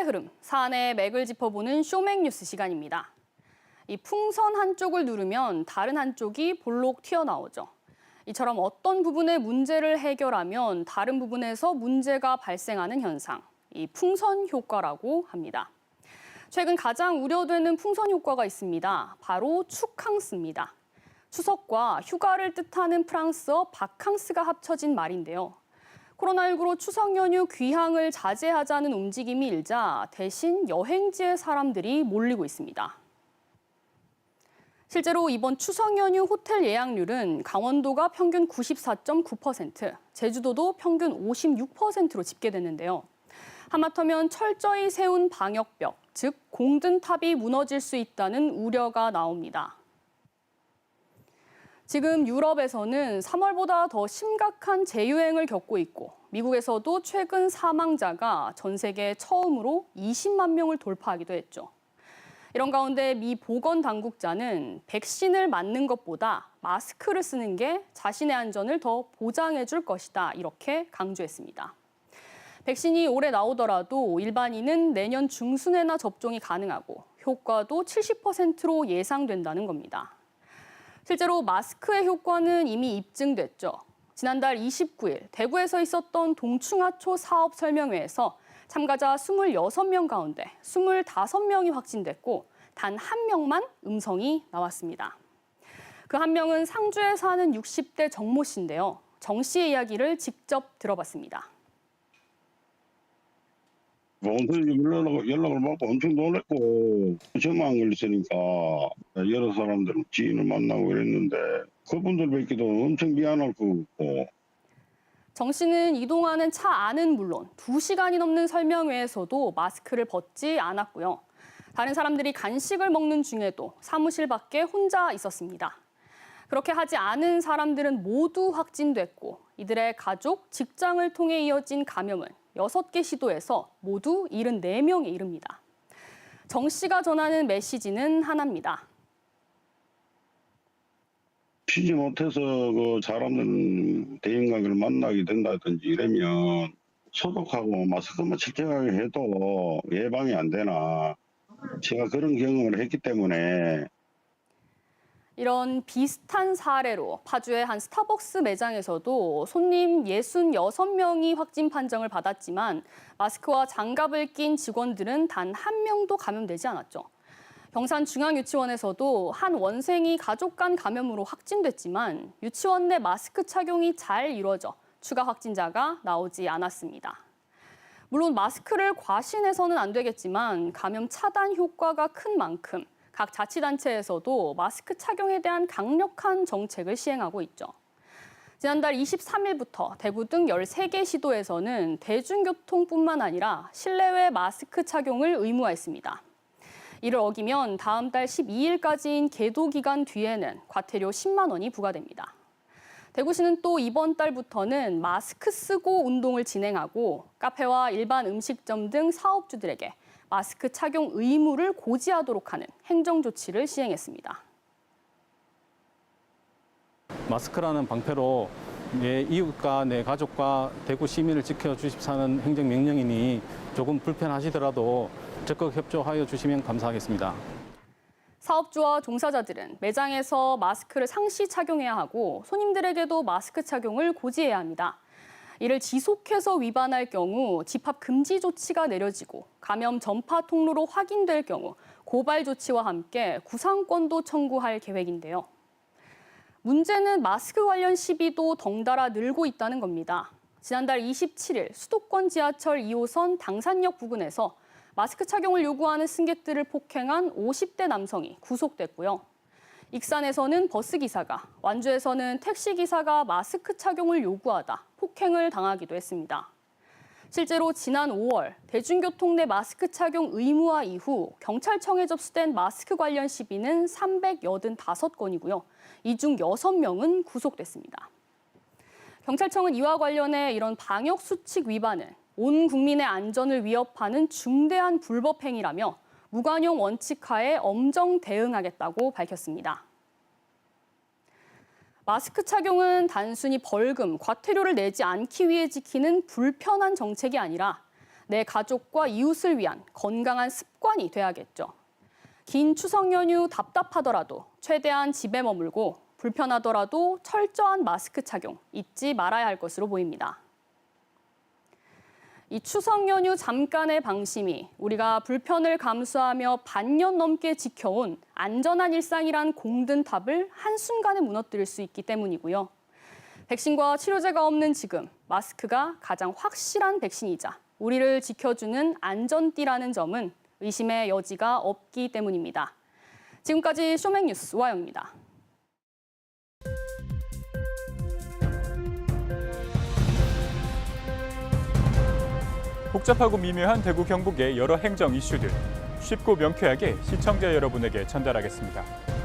흐름, 사안의 맥을 짚어보는 쇼맥 뉴스 시간입니다. 이 풍선 한쪽을 누르면 다른 한쪽이 볼록 튀어나오죠. 이처럼 어떤 부분의 문제를 해결하면 다른 부분에서 문제가 발생하는 현상, 이 풍선 효과라고 합니다. 최근 가장 우려되는 풍선 효과가 있습니다. 바로 축캉스입니다. 추석과 휴가를 뜻하는 프랑스어 바캉스가 합쳐진 말인데요. 코로나19로 추석 연휴 귀향을 자제하자는 움직임이 일자 대신 여행지에 사람들이 몰리고 있습니다. 실제로 이번 추석 연휴 호텔 예약률은 강원도가 평균 94.9%, 제주도도 평균 56%로 집계됐는데요. 하마터면 철저히 세운 방역벽, 즉 공든탑이 무너질 수 있다는 우려가 나옵니다. 지금 유럽에서는 3월보다 더 심각한 재유행을 겪고 있고 미국에서도 최근 사망자가 전 세계 처음으로 20만 명을 돌파하기도 했죠. 이런 가운데 미 보건당국자는 백신을 맞는 것보다 마스크를 쓰는 게 자신의 안전을 더 보장해 줄 것이다, 이렇게 강조했습니다. 백신이 올해 나오더라도 일반인은 내년 중순에나 접종이 가능하고 효과도 70%로 예상된다는 겁니다. 실제로 마스크의 효과는 이미 입증됐죠. 지난달 29일 대구에서 있었던 동충하초 사업 설명회에서 참가자 26명 가운데 25명이 확진됐고 단 한 명만 음성이 나왔습니다. 그 한 명은 상주에 사는 60대 정모 씨인데요. 정 씨의 이야기를 직접 들어봤습니다. 연락을 받고 엄청 놀랐고 저만 안 걸렸으니까 여러 사람들 지인을 만나고 그랬는데 그분들 뵙기도 엄청 미안할 것 같고. 정 씨는 이동하는 차 안은 물론 2시간이 넘는 설명회에서도 마스크를 벗지 않았고요. 다른 사람들이 간식을 먹는 중에도 사무실 밖에 혼자 있었습니다. 그렇게 하지 않은 사람들은 모두 확진됐고 이들의 가족, 직장을 통해 이어진 감염은 6개 시도에서 모두 74명에 이릅니다. 정 씨가 전하는 메시지는 하나입니다. 쉬지 못해서 그 사람들 대인관계를 만나게 된다든지 이러면 소독하고 마스크만 철저하게 해도 예방이 안 되나. 제가 그런 경험을 했기 때문에. 이런 비슷한 사례로 파주의 한 스타벅스 매장에서도 손님 66명이 확진 판정을 받았지만 마스크와 장갑을 낀 직원들은 단 한 명도 감염되지 않았죠. 경산중앙유치원에서도 한 원생이 가족 간 감염으로 확진됐지만 유치원 내 마스크 착용이 잘 이루어져 추가 확진자가 나오지 않았습니다. 물론 마스크를 과신해서는 안 되겠지만 감염 차단 효과가 큰 만큼 각 자치단체에서도 마스크 착용에 대한 강력한 정책을 시행하고 있죠. 지난달 23일부터 대구 등 13개 시도에서는 대중교통뿐만 아니라 실내외 마스크 착용을 의무화했습니다. 이를 어기면 다음 달 12일까지인 계도 기간 뒤에는 과태료 10만 원이 부과됩니다. 대구시는 또 이번 달부터는 마스크 쓰고 운동을 진행하고 카페와 일반 음식점 등 사업주들에게 마스크 착용 의무를 고지하도록 하는 행정조치를 시행했습니다. 마스크라는 방패로 내 이웃과 내 가족과 대구 시민을 지켜주십사는 행정명령이니 조금 불편하시더라도 적극 협조하여 주시면 감사하겠습니다. 사업주와 종사자들은 매장에서 마스크를 상시 착용해야 하고 손님들에게도 마스크 착용을 고지해야 합니다. 이를 지속해서 위반할 경우 집합 금지 조치가 내려지고 감염 전파 통로로 확인될 경우 고발 조치와 함께 구상권도 청구할 계획인데요. 문제는 마스크 관련 시비도 덩달아 늘고 있다는 겁니다. 지난달 27일 수도권 지하철 2호선 당산역 부근에서 마스크 착용을 요구하는 승객들을 폭행한 50대 남성이 구속됐고요. 익산에서는 버스기사가, 완주에서는 택시기사가 마스크 착용을 요구하다 폭행을 당하기도 했습니다. 실제로 지난 5월 대중교통 내 마스크 착용 의무화 이후 경찰청에 접수된 마스크 관련 시비는 385건이고요. 이 중 6명은 구속됐습니다. 경찰청은 이와 관련해 이런 방역수칙 위반은 온 국민의 안전을 위협하는 중대한 불법 행위라며 무관용 원칙하에 엄정 대응하겠다고 밝혔습니다. 마스크 착용은 단순히 벌금, 과태료를 내지 않기 위해 지키는 불편한 정책이 아니라 내 가족과 이웃을 위한 건강한 습관이 돼야겠죠. 긴 추석 연휴 답답하더라도 최대한 집에 머물고 불편하더라도 철저한 마스크 착용 잊지 말아야 할 것으로 보입니다. 이 추석 연휴 잠깐의 방심이 우리가 불편을 감수하며 반년 넘게 지켜온 안전한 일상이란 공든 탑을 한순간에 무너뜨릴 수 있기 때문이고요. 백신과 치료제가 없는 지금 마스크가 가장 확실한 백신이자 우리를 지켜주는 안전띠라는 점은 의심의 여지가 없기 때문입니다. 지금까지 쇼맥뉴스 우아영입니다. 복잡하고 미묘한 대구 경북의 여러 행정 이슈들 쉽고 명쾌하게 시청자 여러분에게 전달하겠습니다.